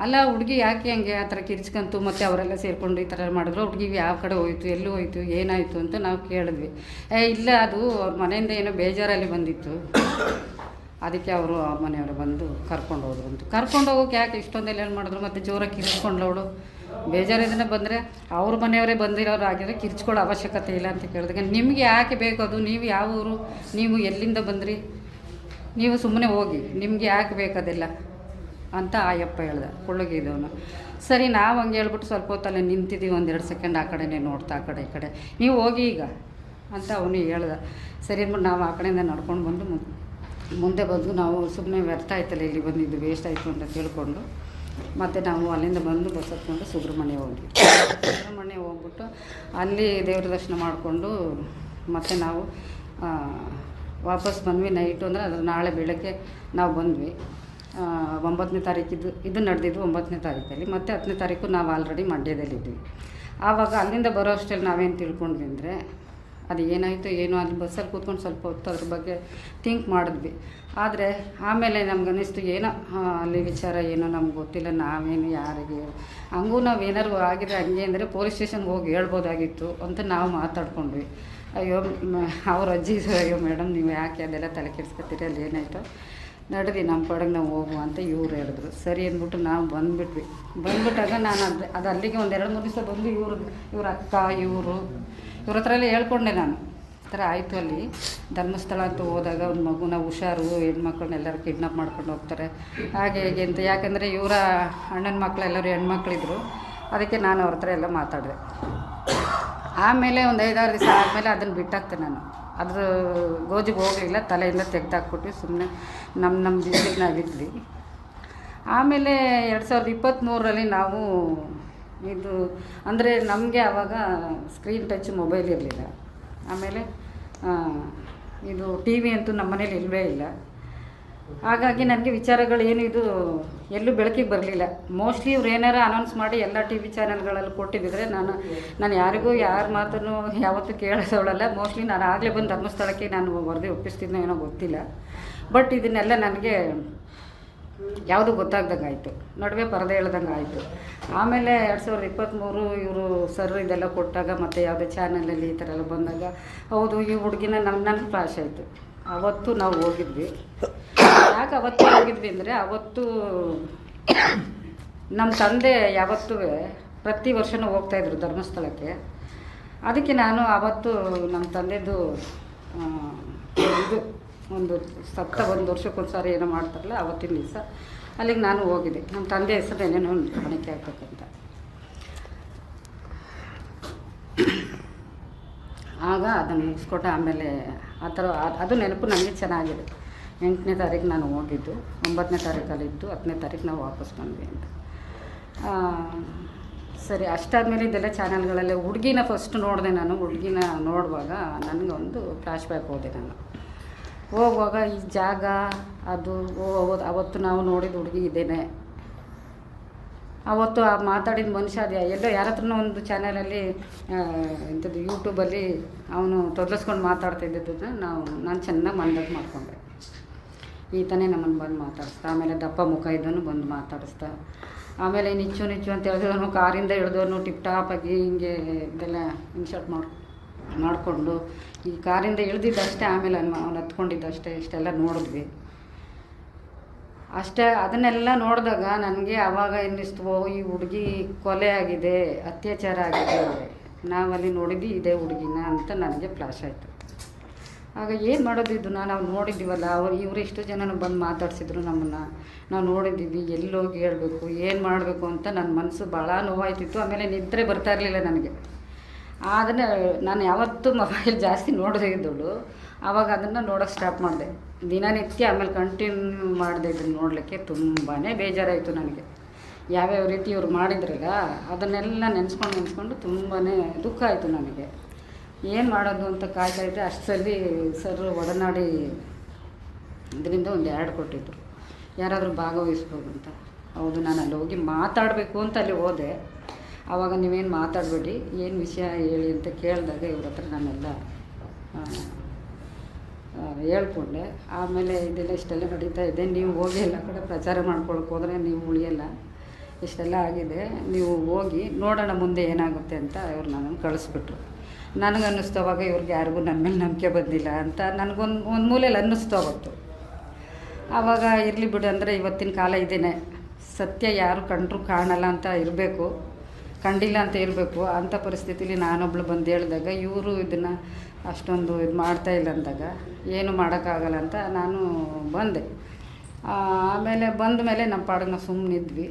ಅಲ್ಲ ಹುಡುಗಿ ಯಾಕೆ ಹಂಗೆ ಆ ಥರ ಕಿರ್ಚ್ಕೊಂತು, ಮತ್ತು ಅವರೆಲ್ಲ ಸೇರಿಕೊಂಡು ಈ ಥರ ಮಾಡಿದ್ರು, ಹುಡುಗಿಗೆ ಯಾವ ಕಡೆ ಹೋಯ್ತು, ಎಲ್ಲಿ ಹೋಯ್ತು, ಏನಾಯಿತು ಅಂತ ನಾವು ಕೇಳಿದ್ವಿ. ಇಲ್ಲ, ಅದು ಅವ್ರ ಮನೆಯಿಂದ ಏನೋ ಬೇಜಾರಲ್ಲಿ ಬಂದಿತ್ತು, ಅದಕ್ಕೆ ಅವರು ಅವ್ರ ಮನೆಯವರು ಬಂದು ಕರ್ಕೊಂಡು ಹೋದ್ರು ಅಂತ. ಕರ್ಕೊಂಡು ಹೋಗೋಕೆ ಯಾಕೆ ಇಷ್ಟೊಂದೆಲ್ಲ ಏನು ಮಾಡಿದ್ರು, ಮತ್ತು ಜೋರಾಗಿ ಕಿರ್ಚ್ಕೊಂಡ್ಲವಳು. ಬೇಜಾರಿಂದ ಬಂದರೆ ಅವ್ರ ಮನೆಯವರೇ ಬಂದಿರೋರು ಆಗಿದ್ರೆ ಕಿರ್ಚ್ಕೊಳ್ಳೋ ಅವಶ್ಯಕತೆ ಇಲ್ಲ ಅಂತ ಕೇಳಿದಾಗ, ನಿಮಗೆ ಯಾಕೆ ಬೇಕು ಅದು, ನೀವು ಯಾವ ಊರು, ನೀವು ಎಲ್ಲಿಂದ ಬಂದ್ರಿ, ನೀವು ಸುಮ್ಮನೆ ಹೋಗಿ, ನಿಮಗೆ ಯಾಕೆ ಬೇಕದೆಲ್ಲ ಅಂತ ಆಯಪ್ಪ ಹೇಳ್ದೆ, ಕುಳ್ಳಗೆ ಇದ್ದವನು. ಸರಿ ನಾವು ಹಂಗೆ ಹೇಳ್ಬಿಟ್ಟು ಸ್ವಲ್ಪ ಹೊತ್ತಲ್ಲೇ ನಿಂತಿದ್ದೀವಿ, 1-2 ಸೆಕೆಂಡ್ ಆ ಕಡೆನೇ ನೋಡ್ತಾ, ಆ ಕಡೆ ಈ ಕಡೆ, ನೀವು ಹೋಗಿ ಈಗ ಅಂತ ಅವನು ಹೇಳ್ದೆ. ಸರಿ ಅಂದ್ಬಿಟ್ಟು ನಾವು ಆ ಕಡೆಯಿಂದ ನಡ್ಕೊಂಡು ಬಂದು ಮುಂದೆ ಬಂದು, ನಾವು ಸುಮ್ಮನೆ ವ್ಯರ್ಥ ಆಯ್ತಲ್ಲ ಇಲ್ಲಿ ಬಂದಿದ್ದು, ವೇಸ್ಟ್ ಆಯಿತು ಅಂತ ತಿಳ್ಕೊಂಡು ಮತ್ತು ನಾವು ಅಲ್ಲಿಂದ ಬಂದು ಬಸ್ ಹತ್ಕೊಂಡು ಸುಬ್ರಹ್ಮಣ್ಯ ಹೋಗ್ಬಿಟ್ಟು ಅಲ್ಲಿ ದೇವ್ರ ದರ್ಶನ ಮಾಡಿಕೊಂಡು ಮತ್ತು ನಾವು ವಾಪಸ್ ಬಂದ್ವಿ. ನೈಟು ಅಂದರೆ ಅದು ನಾಳೆ ಬೆಳಗ್ಗೆ ನಾವು ಬಂದ್ವಿ. 9ನೇ ತಾರೀಕಿದ್ದು ಇದು ನಡೆದಿದ್ದು 9ನೇ ತಾರೀಕಲ್ಲಿ, ಮತ್ತು 10ನೇ ತಾರೀಕು ನಾವು ಆಲ್ರೆಡಿ ಮಂಡ್ಯದಲ್ಲಿದ್ವಿ. ಆವಾಗ ಅಲ್ಲಿಂದ ಬರೋ ಅಷ್ಟರಲ್ಲಿ ನಾವೇನು ತಿಳ್ಕೊಂಡ್ವಿ ಅಂದರೆ, ಅದು ಏನಾಯಿತು ಏನೋ, ಅಲ್ಲಿ ಬಸ್ಸಲ್ಲಿ ಕೂತ್ಕೊಂಡು ಸ್ವಲ್ಪ ಹೊತ್ತು ಅದ್ರ ಬಗ್ಗೆ ಥಿಂಕ್ ಮಾಡಿದ್ವಿ. ಆದರೆ ಆಮೇಲೆ ನಮ್ಗೆ ಅನ್ನಿಸ್ತು, ಏನೋ ಅಲ್ಲಿ ವಿಚಾರ ಏನೋ ನಮ್ಗೆ ಗೊತ್ತಿಲ್ಲ, ನಾವೇನು ಯಾರಿಗೆ ಹಂಗೂ ನಾವು ಏನಾರು ಆಗಿದೆ ಹಂಗೆ ಅಂದರೆ ಪೊಲೀಸ್ ಸ್ಟೇಷನ್ಗೆ ಹೋಗಿ ಹೇಳ್ಬೋದಾಗಿತ್ತು ಅಂತ ನಾವು ಮಾತಾಡ್ಕೊಂಡ್ವಿ. ಅಯ್ಯೋ ಅವ್ರ ಅಜ್ಜಿ, ಅಯ್ಯೋ ಮೇಡಮ್ ನೀವು ಯಾಕೆ ಅದೆಲ್ಲ ತಲೆ ಕೆಡಿಸ್ಕೊತೀರಿ, ಅಲ್ಲಿ ಏನಾಯಿತು ನಡ್ದು ನಮ್ಮ ಕಡೆಗೆ ನಾವು ಹೋಗುವ ಅಂತ ಇವ್ರು ಹೇಳಿದ್ರು. ಸರಿ ಅಂದ್ಬಿಟ್ಟು ನಾವು ಬಂದ್ಬಿಟ್ಟಾಗ ನಾನು ಅದು ಅಲ್ಲಿಗೆ 1-2-3 ದಿವಸ ಬಂದು ಇವ್ರ ಅಕ್ಕ ಇವ್ರ ಹತ್ರ ಎಲ್ಲ ಹೇಳ್ಕೊಂಡೆ ನಾನು, ಈ ಥರ ಆಯಿತು ಅಲ್ಲಿ ಧರ್ಮಸ್ಥಳ ಅಂತ ಹೋದಾಗ ಒಂದು ಮಗುನ ಹುಷಾರು, ಹೆಣ್ಮಕ್ಳನ್ನೆಲ್ಲರೂ ಕಿಡ್ನಾಪ್ ಮಾಡ್ಕೊಂಡು ಹೋಗ್ತಾರೆ ಹಾಗೆ ಹೇಗೆ ಅಂತ. ಯಾಕೆಂದರೆ ಇವರ ಅಣ್ಣನ ಮಕ್ಕಳೆಲ್ಲರೂ ಹೆಣ್ಮಕ್ಳಿದ್ರು, ಅದಕ್ಕೆ ನಾನು ಅವ್ರ ಹತ್ರ ಎಲ್ಲ ಮಾತಾಡಿದೆ. ಆಮೇಲೆ ಒಂದು 5-6 ದಿವಸ ಆದಮೇಲೆ ಅದನ್ನು ಬಿಟ್ಟಾಕ್ತೆ ನಾನು, ಅದ್ರ ಗೋಜಿಗೆ ಹೋಗಲಿಲ್ಲ, ತಲೆಯಿಂದ ತೆಗೆದಾಕ್ಬಿಟ್ಟು ಸುಮ್ಮನೆ ನಮ್ಮ ದಿವ್ಯಕ್ಕೆ ನಾವಿದ್ವಿ. ಆಮೇಲೆ 2023ರಲ್ಲಿ ನಾವು ಇದು ಅಂದರೆ ನಮಗೆ ಆವಾಗ ಸ್ಕ್ರೀನ್ ಟಚ್ ಮೊಬೈಲ್ ಇರಲಿಲ್ಲ. ಆಮೇಲೆ ಇದು ಟಿ ವಿ ಅಂತೂ ನಮ್ಮ ಮನೇಲಿ ಇಲ್ಲವೇ ಇಲ್ಲ. ಹಾಗಾಗಿ ನನಗೆ ವಿಚಾರಗಳು ಏನು ಇದು ಎಲ್ಲೂ ಬೆಳಕಿಗೆ ಬರಲಿಲ್ಲ. ಮೋಸ್ಟ್ಲಿ ಇವ್ರು ಏನಾರು ಅನೌನ್ಸ್ ಮಾಡಿ ಎಲ್ಲ ಟಿ ವಿ ಚಾನಲ್ಗಳಲ್ಲಿ ಕೊಟ್ಟಿದ್ದರೆ ನಾನು ಯಾರಿಗೂ ಯಾರ ಮಾತನ್ನು ಯಾವತ್ತೂ ಕೇಳಿಸೋಳಲ್ಲ. ಮೋಸ್ಟ್ಲಿ ನಾನು ಆಗಲೇ ಬಂದು ಧರ್ಮಸ್ಥಳಕ್ಕೆ ನಾನು ವರದಿ ಒಪ್ಪಿಸ್ತಿದ್ನೋ ಏನೋ ಗೊತ್ತಿಲ್ಲ. ಬಟ್ ಇದನ್ನೆಲ್ಲ ನನಗೆ ಯಾವುದು ಗೊತ್ತಾಗ್ದಂಗೆ ಆಯಿತು, ನಡುವೆ ಪರದೆ ಹೇಳ್ದಂಗೆ ಆಯಿತು. ಆಮೇಲೆ 2023 ಇವರು ಸರ್ ಇದೆಲ್ಲ ಕೊಟ್ಟಾಗ ಮತ್ತು ಯಾವುದೇ ಚಾನಲಲ್ಲಿ ಈ ಥರ ಎಲ್ಲ ಬಂದಾಗ ಹೌದು ಈ ಹುಡುಗಿನ ನನಗೆ ಫ್ಲಾಶ್ ಆಯಿತು. ಅವತ್ತು ನಾವು ಹೋಗಿದ್ವಿ. ಯಾಕೆ ಅವತ್ತು ಹೋಗಿದ್ವಿ ಅಂದರೆ ಅವತ್ತು ನಮ್ಮ ತಂದೆ ಯಾವತ್ತೂ ಪ್ರತಿ ವರ್ಷವೂ ಹೋಗ್ತಾಯಿದ್ರು ಧರ್ಮಸ್ಥಳಕ್ಕೆ. ಅದಕ್ಕೆ ನಾನು ಅವತ್ತು ನಮ್ಮ ತಂದೆದು ಇದು ಒಂದು ಸತ್ತ 1 ವರ್ಷಕ್ಕೊಂದು ಸಾರಿ ಏನೋ ಮಾಡ್ತಾರಲ್ಲ ಅವತ್ತಿನ ದಿವಸ ಅಲ್ಲಿಗೆ ನಾನು ಹೋಗಿದ್ದೆ. ನಮ್ಮ ತಂದೆ ಹೆಸರು ಏನೇನೋ ಒಂದು ಕಾಣಿಕೆ ಆಗ್ಬೇಕಂತ. ಆಗ ಅದನ್ನು ಮುಗಿಸ್ಕೊಟ್ಟು ಆಮೇಲೆ ಆ ಥರ ಅದು ನೆನಪು ನನಗೆ ಚೆನ್ನಾಗಿದೆ. 8ನೇ ತಾರೀಕು ನಾನು ಹೋಗಿದ್ದು, 9ನೇ ತಾರೀಕಲ್ಲಿದ್ದು 10ನೇ ತಾರೀಕು ನಾವು ವಾಪಸ್ ಬಂದ್ವಿ ಅಂತ. ಸರಿ, ಅಷ್ಟಾದಮೇಲೆ ಇದೆಲ್ಲ ಚಾನಲ್ಗಳಲ್ಲೇ ಹುಡುಗಿನ ಫಸ್ಟ್ ನೋಡಿದೆ ನಾನು. ಹುಡುಗಿನ ನೋಡುವಾಗ ನನಗೊಂದು ಫ್ಲ್ಯಾಶ್ ಬ್ಯಾಕ್ ಹೋದೆ. ನಾನು ಹೋಗುವಾಗ ಈ ಜಾಗ ಅದು ಅವತ್ತು ನಾವು ನೋಡಿದ ಹುಡುಗಿ ಇದೇನೆ. ಅವತ್ತು ಆ ಮಾತಾಡಿದ ಮನುಷ್ಯ ಅದು ಎಲ್ಲೋ ಯಾರ ಹತ್ರನೋ ಒಂದು ಚಾನಲಲ್ಲಿ ಇಂಥದ್ದು ಯೂಟ್ಯೂಬಲ್ಲಿ ಅವನು ತೊದಲಿಸ್ಕೊಂಡು ಮಾತಾಡ್ತಿದ್ದದ್ದು ನಾನು ಚೆನ್ನಾಗಿ ಮಂದಾಗಿ ಮಾಡಿಕೊಂಡೆ. ಈತನೇ ನಮ್ಮನ್ನು ಬಂದು ಮಾತಾಡಿಸ್ತಾ, ಆಮೇಲೆ ದಪ್ಪ ಮುಖ ಇದ್ದವನು ಬಂದು ಮಾತಾಡಿಸ್ತಾ, ಆಮೇಲೆ ನಿಚ್ಚು ಅಂತ ಹೇಳಿದವನು ಕಾರಿಂದ ಇಳಿದವನು ಟಿಪ್ ಟಾಪಾಗಿ ಹಿಂಗೆ ಇದೆಲ್ಲ ಇನ್ಶರ್ಟ್ ಮಾಡಿಕೊಂಡು ಈ ಕಾರಿಂದ ಇಳಿದಿದ್ದಷ್ಟೇ. ಆಮೇಲೆ ಅವನು ಹತ್ಕೊಂಡಿದ್ದಷ್ಟೇ. ಇಷ್ಟೆಲ್ಲ ನೋಡಿದ್ವಿ ಅಷ್ಟೇ. ಅದನ್ನೆಲ್ಲ ನೋಡಿದಾಗ ನನಗೆ ಆವಾಗ ಅನ್ನಿಸ್ತು, ಈ ಹುಡುಗಿ ಕೊಲೆ ಆಗಿದೆ, ಅತ್ಯಾಚಾರ ಆಗಿದೆ, ನಾವಲ್ಲಿ ನೋಡಿದ್ದು ಇದೇ ಹುಡುಗಿನ ಅಂತ ನನಗೆ ಫ್ಲಾಶ್ ಆಯಿತು. ಆಗ ಏನು ಮಾಡೋದು ಇದು, ನಾವು ನೋಡಿದ್ದೀವಲ್ಲ, ಇವರು ಇಷ್ಟು ಜನನು ಬಂದು ಮಾತಾಡ್ಸಿದ್ರು ನಮ್ಮನ್ನು, ನಾವು ನೋಡಿದ್ದೀವಿ, ಎಲ್ಲೋಗಿ ಹೇಳಬೇಕು, ಏನು ಮಾಡಬೇಕು ಅಂತ ನನ್ನ ಮನಸ್ಸು ಭಾಳ ನೋವಾಯ್ತಿತ್ತು. ಆಮೇಲೆ ನಿದ್ರೆ ಬರ್ತಾ ಇರಲಿಲ್ಲ ನನಗೆ. ಅದನ್ನು ನಾನು ಯಾವತ್ತೂ ಮೊಬೈಲ್ ಜಾಸ್ತಿ ನೋಡದೇ ಇದ್ದಳು. ಆವಾಗ ಅದನ್ನು ನೋಡೋಕ್ಕೆ ಸ್ಟಾಪ್ ಮಾಡಿದೆ ದಿನನಿತ್ಯ. ಆಮೇಲೆ ಕಂಟಿನ್ಯೂ ಮಾಡಿದೆ ಇದನ್ನು ನೋಡಲಿಕ್ಕೆ. ತುಂಬಾ ಬೇಜಾರಾಯಿತು ನನಗೆ. ಯಾವ್ಯಾವ ರೀತಿ ಇವ್ರು ಮಾಡಿದ್ರಲ್ಲ ಅದನ್ನೆಲ್ಲ ನೆನೆಸ್ಕೊಂಡು ತುಂಬಾ ದುಃಖ ಆಯಿತು ನನಗೆ. ಏನು ಮಾಡೋದು ಅಂತ ಕಾಯ್ತಾಯಿದ್ದೆ. ಅಷ್ಟರಲ್ಲಿ ಸರ್ ಒಡನಾಡಿ ಇದರಿಂದ ಒಂದು ಆ್ಯಡ್ ಕೊಟ್ಟಿದ್ರು, ಯಾರಾದರೂ ಭಾಗವಹಿಸ್ಬೋದು ಅಂತ. ಹೌದು, ನಾನು ಅಲ್ಲಿ ಹೋಗಿ ಮಾತಾಡಬೇಕು ಅಂತ ಅಲ್ಲಿ ಹೋದೆ. ಆವಾಗ ನೀವೇನು ಮಾತಾಡಬೇಡಿ, ಏನು ವಿಷಯ ಹೇಳಿ ಅಂತ ಕೇಳಿದಾಗ ಇವ್ರ ಹತ್ರ ನಾನೆಲ್ಲ ಹೇಳ್ಕೊಂಡೆ. ಆಮೇಲೆ ಇದೆಲ್ಲ ಇಷ್ಟೆಲ್ಲ ನಡೀತಾ ಇದೆ, ನೀವು ಹೋಗಿ ಎಲ್ಲ ಕಡೆ ಪ್ರಚಾರ ಮಾಡ್ಕೊಳಕ್ಕೆ ಹೋದರೆ ನೀವು ಉಳಿಯಲ್ಲ, ಇಷ್ಟೆಲ್ಲ ಆಗಿದೆ, ನೀವು ಹೋಗಿ ನೋಡೋಣ ಮುಂದೆ ಏನಾಗುತ್ತೆ ಅಂತ ಇವ್ರು ನನ್ನನ್ನು ಕಳಿಸ್ಬಿಟ್ರು. ನನಗನ್ನಿಸ್ತು ಅವಾಗ ಇವ್ರಿಗೆ ಯಾರಿಗೂ ನನ್ನ ಮೇಲೆ ನಂಬಿಕೆ ಬಂದಿಲ್ಲ ಅಂತ ನನಗೊಂದು ಮೂಲೆಯಲ್ಲಿ ಅನ್ನಿಸ್ತು ಅವತ್ತು. ಆವಾಗ ಇರಲಿ ಬಿಡು ಅಂದರೆ ಇವತ್ತಿನ ಕಾಲ ಇದೇನೆ, ಸತ್ಯ ಯಾರು ಕಂಡ್ರೂ ಕಾಣಲ್ಲ ಅಂತ ಇರಬೇಕು, ಕಂಡಿಲ್ಲ ಅಂತ ಇರಬೇಕು. ಅಂಥ ಪರಿಸ್ಥಿತಿಲಿ ನಾನೊಬ್ಳು ಬಂದು ಹೇಳಿದಾಗ ಇವರು ಇದನ್ನು ಅಷ್ಟೊಂದು ಇದು ಮಾಡ್ತಾಯಿಲ್ಲ ಅಂದಾಗ ಏನು ಮಾಡೋಕ್ಕಾಗಲ್ಲ ಅಂತ ನಾನು ಬಂದೆ. ಆಮೇಲೆ ಬಂದ ಮೇಲೆ ನಮ್ಮ ಪಾಡಿಗೆ ನಾವು ಸುಮ್ಮನಿದ್ವಿ.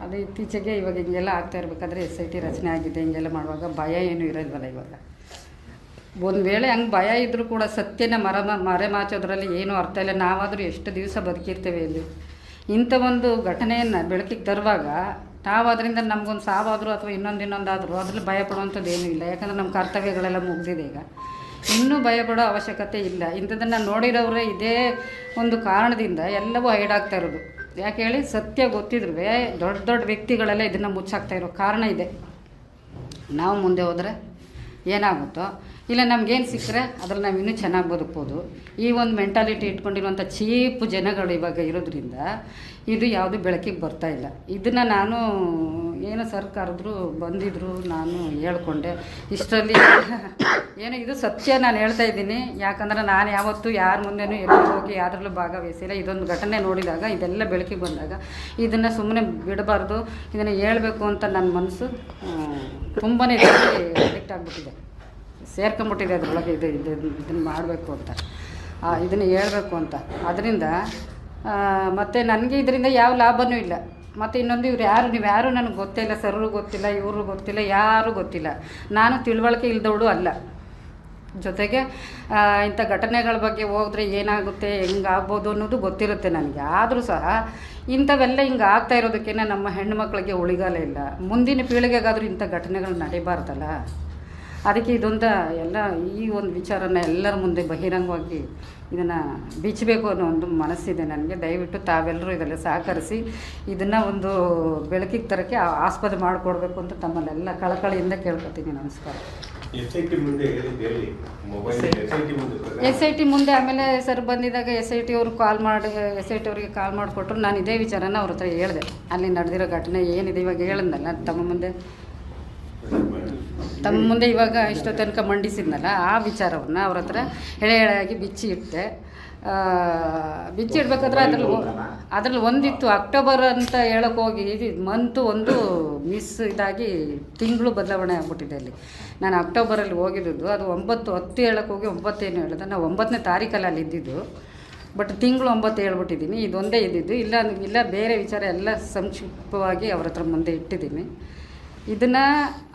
ಅದು ಇತ್ತೀಚೆಗೆ ಇವಾಗ ಹಿಂಗೆಲ್ಲ ಆಗ್ತಾ ಇರಬೇಕಾದ್ರೆ SIT ರಚನೆ ಆಗಿದೆ. ಹಿಂಗೆಲ್ಲ ಮಾಡುವಾಗ ಭಯ ಏನೂ ಇರೋಲ್ವಲ್ಲ. ಇವಾಗ ಒಂದು ವೇಳೆ ಹಂಗೆ ಭಯ ಇದ್ದರೂ ಕೂಡ ಸತ್ಯನ ಮರೆಮಾಚೋದ್ರಲ್ಲಿ ಏನೂ ಅರ್ಥ ಇಲ್ಲ. ನಾವಾದರೂ ಎಷ್ಟು ದಿವಸ ಬದುಕಿರ್ತೇವೆ ಇಲ್ಲಿ. ಇಂಥ ಒಂದು ಘಟನೆಯನ್ನು ಬೆಳಕಿಗೆ ತರುವಾಗ ನಾವು ಅದರಿಂದ ನಮಗೊಂದು ಸಾವಾದರೂ ಅಥವಾ ಇನ್ನೊಂದಾದರೂ ಅದ್ರಲ್ಲಿ ಭಯ ಪಡುವಂಥದ್ದು ಏನೂ ಇಲ್ಲ. ಯಾಕಂದರೆ ನಮ್ಮ ಕರ್ತವ್ಯಗಳೆಲ್ಲ ಮುಗಿದಿದೆ. ಈಗ ಇನ್ನೂ ಭಯಪಡೋ ಅವಶ್ಯಕತೆ ಇಲ್ಲ. ಇಂಥದ್ದನ್ನು ನೋಡಿರೋರೇ ಇದೇ ಒಂದು ಕಾರಣದಿಂದ ಎಲ್ಲವೂ ಹೈಡಾಗ್ತಾ ಇರೋದು. ಯಾಕೆ ಹೇಳಿ, ಸತ್ಯ ಗೊತ್ತಿದ್ರೂ ದೊಡ್ಡ ವ್ಯಕ್ತಿಗಳೆಲ್ಲ ಇದನ್ನು ಮುಚ್ಚಾಕ್ತಾ ಇರೋ ಕಾರಣ ಇದೆ. ನಾವು ಮುಂದೆ ಹೋದರೆ ಏನಾಗುತ್ತೋ, ಇಲ್ಲ ನಮಗೇನು ಸಿಕ್ಕರೆ ಅದ್ರಲ್ಲಿ ನಾವು ಇನ್ನೂ ಚೆನ್ನಾಗಿ ಬದುಕ್ಬೋದು. ಈ ಒಂದು ಮೆಂಟಾಲಿಟಿ ಇಟ್ಕೊಂಡಿರುವಂಥ ಚೀಪ್ ಜನಗಳು ಇವಾಗ ಇರೋದ್ರಿಂದ ಇದು ಯಾವುದು ಬೆಳಕಿಗೆ ಬರ್ತಾಯಿಲ್ಲ. ಇದನ್ನು ನಾನು ಏನೋ ಸರ್ ಕರೆದ್ರು ಬಂದಿದ್ದರು, ನಾನು ಹೇಳ್ಕೊಂಡೆ. ಇಷ್ಟರಲ್ಲಿ ಏನೋ ಇದು ಸತ್ಯ ನಾನು ಹೇಳ್ತಾ ಇದ್ದೀನಿ. ಯಾಕಂದರೆ ನಾನು ಯಾವತ್ತೂ ಯಾರ ಮುಂದೆನೂ ಎಲ್ಲಿ ಹೋಗಿ ಯಾವುದ್ರಲ್ಲೂ ಭಾಗವಹಿಸಿಲ್ಲ. ಇದೊಂದು ಘಟನೆ ನೋಡಿದಾಗ ಇದೆಲ್ಲ ಬೆಳಕಿಗೆ ಬಂದಾಗ ಇದನ್ನು ಸುಮ್ಮನೆ ಬಿಡಬಾರ್ದು, ಇದನ್ನು ಹೇಳಬೇಕು ಅಂತ ನನ್ನ ಮನಸ್ಸು ತುಂಬಾ ಅಡಿಕ್ಟ್ ಆಗಿಬಿಟ್ಟಿದೆ, ಸೇರ್ಕೊಂಬಿಟ್ಟಿದೆ ಅದರೊಳಗೆ. ಇದನ್ನು ಮಾಡಬೇಕು ಅಂತ, ಇದನ್ನು ಹೇಳಬೇಕು ಅಂತ. ಅದರಿಂದ ಮತ್ತು ನನಗೆ ಇದರಿಂದ ಯಾವ ಲಾಭವೂ ಇಲ್ಲ. ಮತ್ತು ಇನ್ನೊಂದು ನೀವು ಯಾರು ನನಗೆ ಗೊತ್ತಿಲ್ಲ, ಸರ್ರು ಗೊತ್ತಿಲ್ಲ, ಇವರು ಗೊತ್ತಿಲ್ಲ, ಯಾರೂ ಗೊತ್ತಿಲ್ಲ. ನಾನು ತಿಳುವಳಿಕೆ ಇಲ್ದವಳು ಅಲ್ಲ. ಜೊತೆಗೆ ಇಂಥ ಘಟನೆಗಳ ಬಗ್ಗೆ ಹೋದರೆ ಏನಾಗುತ್ತೆ, ಹೆಂಗಾಗ್ಬೋದು ಅನ್ನೋದು ಗೊತ್ತಿರುತ್ತೆ ನನಗೆ. ಆದರೂ ಸಹ ಇಂಥವೆಲ್ಲ ಹಿಂಗೆ ಆಗ್ತಾ ಇರೋದಕ್ಕೇ ನಮ್ಮ ಹೆಣ್ಣುಮಕ್ಳಿಗೆ ಉಳಿಗಾಲ ಇಲ್ಲ. ಮುಂದಿನ ಪೀಳಿಗೆಗಾದರೂ ಇಂಥ ಘಟನೆಗಳು ನಡೀಬಾರ್ದಲ್ಲ. ಅದಕ್ಕೆ ಇದೊಂದು ಎಲ್ಲ ಈ ಒಂದು ವಿಚಾರನ ಎಲ್ಲರ ಮುಂದೆ ಬಹಿರಂಗವಾಗಿ ಇದನ್ನು ಬಿಚ್ಚಬೇಕು ಅನ್ನೋ ಒಂದು ಮನಸ್ಸಿದೆ ನನಗೆ. ದಯವಿಟ್ಟು ತಾವೆಲ್ಲರೂ ಇದೆಲ್ಲ ಸಹಕರಿಸಿ ಇದನ್ನು ಒಂದು ಬೆಳಕಿಗೆ ತರೋಕ್ಕೆ ಆಸ್ಪದ ಮಾಡಿಕೊಡ್ಬೇಕು ಅಂತ ತಮ್ಮಲ್ಲೆಲ್ಲ ಕಳಕಳಿಯಿಂದ ಕೇಳ್ಕೊತೀನಿ. ನಮಸ್ಕಾರ. SIT ಮುಂದೆ ಆಮೇಲೆ ಸರ್ ಬಂದಿದ್ದಾಗ SIT ಅವರು SIT ಅವರಿಗೆ ಕಾಲ್ ಮಾಡಿಕೊಟ್ರು. ನಾನು ಇದೇ ವಿಚಾರನ ಅವ್ರ ಹತ್ರ ಹೇಳಿದೆ, ಅಲ್ಲಿ ನಡೆದಿರೋ ಘಟನೆ ಏನಿದೆ ಇವಾಗ ಹೇಳಿದ್ನಲ್ಲ ತಮ್ಮ ಮುಂದೆ ಇವಾಗ ಇಷ್ಟೋ ತನಕ ಮಂಡಿಸಿದ್ನಲ್ಲ ಆ ವಿಚಾರವನ್ನು ಅವ್ರ ಹತ್ರ ಎಳೆಯಾಗಿ ಬಿಚ್ಚಿ ಇಡಬೇಕಾದ್ರೆ ಅದ್ರಲ್ಲಿ ಒಂದಿತ್ತು ಅಕ್ಟೋಬರ್ ಅಂತ ಹೇಳೋಕೆ ಹೋಗಿ ಮಂತು ಒಂದು ಮಿಸ್ ಇದಾಗಿ ತಿಂಗಳು ಬದಲಾವಣೆ ಆಗ್ಬಿಟ್ಟಿದೆ. ಅಲ್ಲಿ ನಾನು ಅಕ್ಟೋಬರಲ್ಲಿ ಹೋಗಿದ್ದು, ಅದು 9/10 ಹೇಳೋಕೆ ಹೋಗಿ 9 ಏನು ಹೇಳಿದೆ, ನಾವು 9ನೇ ತಾರೀಕಲ್ಲಿ ಅಲ್ಲಿ ಇದ್ದಿದ್ದು, ಬಟ್ ತಿಂಗಳು 9 ಹೇಳ್ಬಿಟ್ಟಿದ್ದೀನಿ. ಇದೊಂದೇ ಇದ್ದಿದ್ದು, ಇಲ್ಲ ಬೇರೆ ವಿಚಾರ ಎಲ್ಲ ಸಂಕ್ಷಿಪ್ತವಾಗಿ ಅವ್ರ ಹತ್ರ ಮುಂದೆ ಇಟ್ಟಿದ್ದೀನಿ. ಇದನ್ನು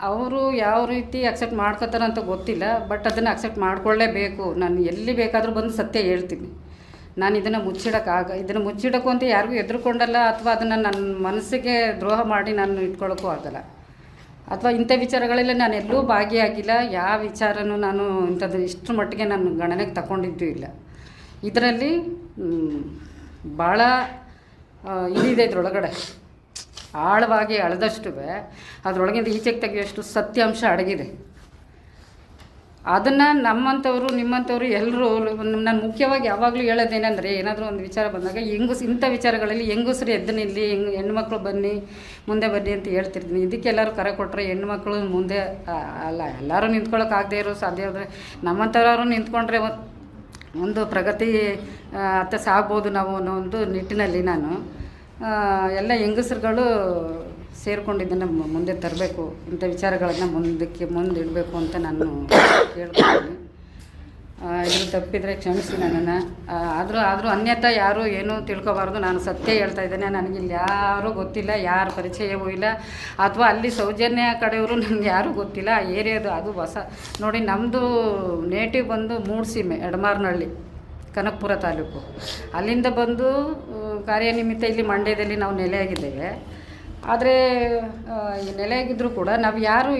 ಅವರು ಯಾವ ರೀತಿ ಅಕ್ಸೆಪ್ಟ್ ಮಾಡ್ಕೋತಾರೆ ಅಂತ ಗೊತ್ತಿಲ್ಲ, ಬಟ್ ಅದನ್ನು ಅಕ್ಸೆಪ್ಟ್ ಮಾಡ್ಕೊಳ್ಳೇಬೇಕು. ನಾನು ಎಲ್ಲಿ ಬೇಕಾದರೂ ಬಂದು ಸತ್ಯ ಹೇಳ್ತೀನಿ. ನಾನು ಇದನ್ನು ಮುಚ್ಚಿಡೋಕ್ಕೂ ಅಂತ ಯಾರಿಗೂ ಎದುರುಕೊಂಡಲ್ಲ, ಅಥವಾ ಅದನ್ನು ನನ್ನ ಮನಸ್ಸಿಗೆ ದ್ರೋಹ ಮಾಡಿ ನಾನು ಇಟ್ಕೊಳ್ಳೋಕ್ಕೂ ಆಗಲ್ಲ, ಅಥವಾ ಇಂಥ ವಿಚಾರಗಳೆಲ್ಲ ನಾನು ಎಲ್ಲೂ ಭಾಗಿಯಾಗಿಲ್ಲ. ಯಾವ ವಿಚಾರನೂ ನಾನು ಇಂಥದ್ದು ಇಷ್ಟರ ಮಟ್ಟಿಗೆ ನಾನು ಗಣನೆಗೆ ತಗೊಂಡಿದ್ದೂ ಇಲ್ಲ. ಇದರಲ್ಲಿ ಭಾಳ ಇದಿದೆ, ಇದರೊಳಗಡೆ ಆಳವಾಗಿ ಅಳೆದಷ್ಟು ಅದರೊಳಗಿಂದ ಈಚೆಗೆ ತೆಗೆಯೋಷ್ಟು ಸತ್ಯಾಂಶ ಅಡಗಿದೆ. ಅದನ್ನು ನಮ್ಮಂಥವ್ರು ನಿಮ್ಮಂಥವ್ರು ಎಲ್ಲರೂ ನಾನು ಮುಖ್ಯವಾಗಿ ಯಾವಾಗಲೂ ಹೇಳೋದೇನೆಂದರೆ, ಏನಾದರೂ ಒಂದು ವಿಚಾರ ಬಂದಾಗ ಇಂಥ ವಿಚಾರಗಳಲ್ಲಿ ಹೆಂಗಸರು ಎದ್ದು ನಿಲ್ಲಿ, ಹೆಣ್ಮಕ್ಳು ಮುಂದೆ ಬನ್ನಿ ಅಂತ ಹೇಳ್ತಿರ್ತೀನಿ. ಇದಕ್ಕೆ ಎಲ್ಲರೂ ಕರೆ ಕೊಟ್ಟರೆ ಹೆಣ್ಮಕ್ಳು ಮುಂದೆ ಅಲ್ಲ, ಎಲ್ಲರೂ ನಿಂತ್ಕೊಳ್ಳೋಕ್ಕಾಗದೇ ಇರೋ ಸಾಧ್ಯ ಆದರೆ ನಮ್ಮಂಥವ್ರು ನಿಂತ್ಕೊಂಡ್ರೆ ಒಂದು ಪ್ರಗತಿ ಅತ್ತ ಸಾಗ್ಬೋದು ನಾವು ಅನ್ನೋ ಒಂದು ನಿಟ್ಟಿನಲ್ಲಿ ನಾನು ಎಲ್ಲ ಹೆಂಗಸರುಗಳು ಸೇರಿಕೊಂಡಿದ್ದನ್ನು ಮುಂದೆ ತರಬೇಕು, ಇಂಥ ವಿಚಾರಗಳನ್ನು ಮುಂದಿಡಬೇಕು ಅಂತ ನಾನು ಕೇಳ್ತೀನಿ. ಇದು ತಪ್ಪಿದರೆ ಕ್ಷಮಿಸಿ ನನ್ನನ್ನು. ಆದರೂ ಅನ್ಯತಾ ಯಾರೂ ಏನೂ ತಿಳ್ಕೊಬಾರ್ದು. ನಾನು ಸತ್ಯ ಹೇಳ್ತಾ ಇದ್ದೇನೆ. ನನಗಿಲ್ಲಿ ಯಾರೂ ಗೊತ್ತಿಲ್ಲ, ಯಾರ ಪರಿಚಯವೂ ಇಲ್ಲ, ಅಥವಾ ಅಲ್ಲಿ ಸೌಜನ್ಯ ಕಡೆಯವರು ನನಗೆ ಯಾರೂ ಗೊತ್ತಿಲ್ಲ. ಆ ಏರಿಯಾದು ಅದು ಹೊಸ ನೋಡಿ, ನಮ್ಮದು ನೇಟಿವ್ ಬಂದು ಮೂಡ್ಸೀಮೆ, ಎಡಮಾರ್ನಹಳ್ಳಿ, ಕನಕಪುರ ತಾಲೂಕು. ಅಲ್ಲಿಂದ ಬಂದು ಕಾರ್ಯನಿಮಿತ್ತ ಇಲ್ಲಿ ಮಂಡ್ಯದಲ್ಲಿ ನಾವು ನೆಲೆಯಾಗಿದ್ದೇವೆ. ಆದರೆ ನೆಲೆಯಾಗಿದ್ದರೂ ಕೂಡ ನಾವು ಯಾರು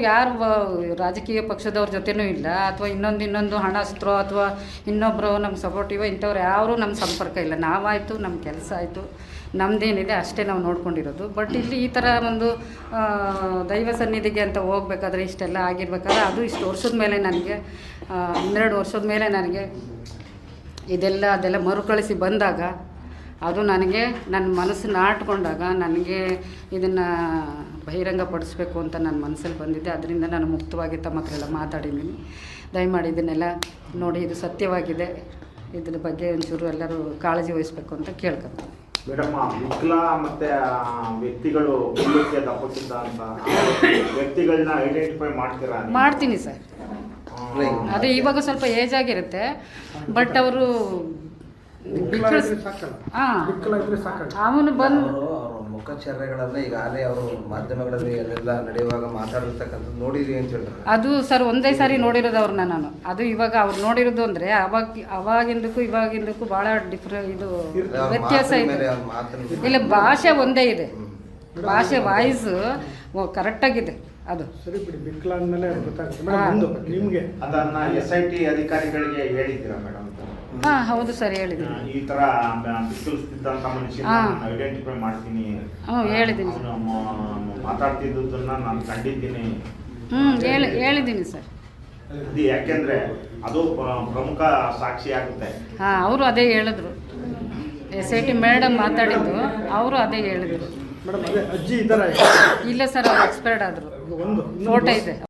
ರಾಜಕೀಯ ಪಕ್ಷದವ್ರ ಜೊತೆನೂ ಇಲ್ಲ, ಅಥವಾ ಇನ್ನೊಂದು ಹಣಾಸ್ತ್ರೋ ಅಥವಾ ಇನ್ನೊಬ್ಬರು ನಮ್ಗೆ ಸಪೋರ್ಟಿವ್ ಇಂಥವ್ರು ಯಾರೂ ನಮ್ಮ ಸಂಪರ್ಕ ಇಲ್ಲ. ನಾವಾಯಿತು, ನಮ್ಮ ಕೆಲಸ ಆಯಿತು, ನಮ್ಮದೇನಿದೆ ಅಷ್ಟೇ ನಾವು ನೋಡ್ಕೊಂಡಿರೋದು. ಬಟ್ ಇಲ್ಲಿ ಈ ಥರ ಒಂದು ದೈವ ಸನ್ನಿಧಿಗೆ ಅಂತ ಹೋಗ್ಬೇಕಾದ್ರೆ ಇಷ್ಟೆಲ್ಲ ಆಗಿರ್ಬೇಕಾದ್ರೆ ಅದು ಇಷ್ಟು ವರ್ಷದ ಮೇಲೆ ನನಗೆ 12 ವರ್ಷದ ಮೇಲೆ ನನಗೆ ಅದೆಲ್ಲ ಮರುಕಳಿಸಿ ಬಂದಾಗ, ಅದು ನನಗೆ ನನ್ನ ಮನಸ್ಸು ನಾಟ್ಕೊಂಡಾಗ ನನಗೆ ಇದನ್ನು ಬಹಿರಂಗಪಡಿಸ್ಬೇಕು ಅಂತ ನನ್ನ ಮನಸ್ಸಲ್ಲಿ ಬಂದಿದ್ದೆ. ಅದರಿಂದ ನಾನು ಮುಕ್ತವಾಗಿ ತಮ್ಮ ಹತ್ರ ಎಲ್ಲ ಮಾತಾಡಿದ್ದೀನಿ. ದಯಮಾಡಿ ಇದನ್ನೆಲ್ಲ ನೋಡಿ, ಇದು ಸತ್ಯವಾಗಿದೆ, ಇದ್ರ ಬಗ್ಗೆ ಒಂಚೂರು ಎಲ್ಲರೂ ಕಾಳಜಿ ವಹಿಸ್ಬೇಕು ಅಂತ ಕೇಳ್ಕೊತೀನಿ. ಮೇಡಮ್, ವಿಕಲ ಮತ್ತು ವ್ಯಕ್ತಿಗಳು ವ್ಯಕ್ತಿಗಳನ್ನ ಐಡೆಂಟಿಫೈ ಮಾಡ್ತೀರಾ? ಮಾಡ್ತೀನಿ ಸರ್. ಅದು ಇವಾಗ ಸ್ವಲ್ಪ ಏಜ್ ಆಗಿರುತ್ತೆ, ಬಟ್ ಅವರು ಅವನು ಬಂದು ಮುಖಚರ್ಯಗಳನ್ನ ಈಗಾಗಲೇ ಅವರು ಮಾಧ್ಯಮಗಳಲ್ಲಿ ಅಲ್ಲೆಲ್ಲ ನಡೆಯುವಾಗ ಮಾತಾಡಿರ್ತಕ್ಕಂಥದ್ದು ನೋಡಿದ್ರಿ ಅಂತ ಹೇಳ್ತಾರೆ. ಅದು ಸರ್ ಒಂದೇ ಸಾರಿ ನೋಡಿರೋದು ಅವ್ರನ್ನ ನಾನು. ಅದು ಇವಾಗ ಅವ್ರು ನೋಡಿರೋದು ಅಂದರೆ ಅವಾಗಿಂದಕ್ಕೂ ಇವಾಗಿಂದಕ್ಕೂ ಭಾಳ ಇದು ವ್ಯತ್ಯಾಸ ಇದೆ. ಇಲ್ಲ, ಭಾಷೆ ಒಂದೇ ಇದೆ, ಭಾಷೆ ವಾಯ್ಸ್ ಕರೆಕ್ಟಾಗಿದೆ. ಅದು ಸರಿ ಬಿಡಿ, ಬಿಕ್ಲ ಅಂದಮೇಲೆ ಗೊತ್ತಾಗುತ್ತೆ ನಿಮಗೆ. ಅದನ್ನ SIT ಅಧಿಕಾರಿಗಳಿಗೆ ಹೇಳಿದ್ದೀರಾ ಮೇಡಮ್? ಹಾಂ, ಹೌದು ಸರ್, ಹೇಳಿದ್ದೀನಿ. ಈ ಥರ ಬಿಕ್ಕಳಿಸ್ತಿದ್ದಂಥ ಮನುಷ್ಯನ ಐಡೆಂಟಿಫೈ ಮಾಡ್ತೀನಿ, ಹೇಳಿದ್ದೀನಿ. ಮಾತಾಡ್ತಿದ್ದನ್ನ ನಾನು ಕಂಡಿದ್ದೀನಿ. ಹೇಳಿದ್ದೀನಿ ಸರ್. ಇದು ಯಾಕೆಂದ್ರೆ ಅದು ಪ್ರಮುಖ ಸಾಕ್ಷಿ ಆಗುತ್ತೆ. ಹಾಂ, ಅವರು ಅದೇ ಹೇಳಿದ್ರು. SIT ಮೇಡಮ್ ಮಾತಾಡಿದ್ದು, ಅವರು ಅದೇ ಹೇಳಿದ್ರು. ಮೇಡಮ್, ಅಜ್ಜಿ ಇದ್ದಾರಾ? ಇಲ್ಲ ಸರ್, ಅವ್ರು ಎಕ್ಸ್ಪೈರ್ಡ್ ಆದರು. ಫೋಟೋ ಇದೆ.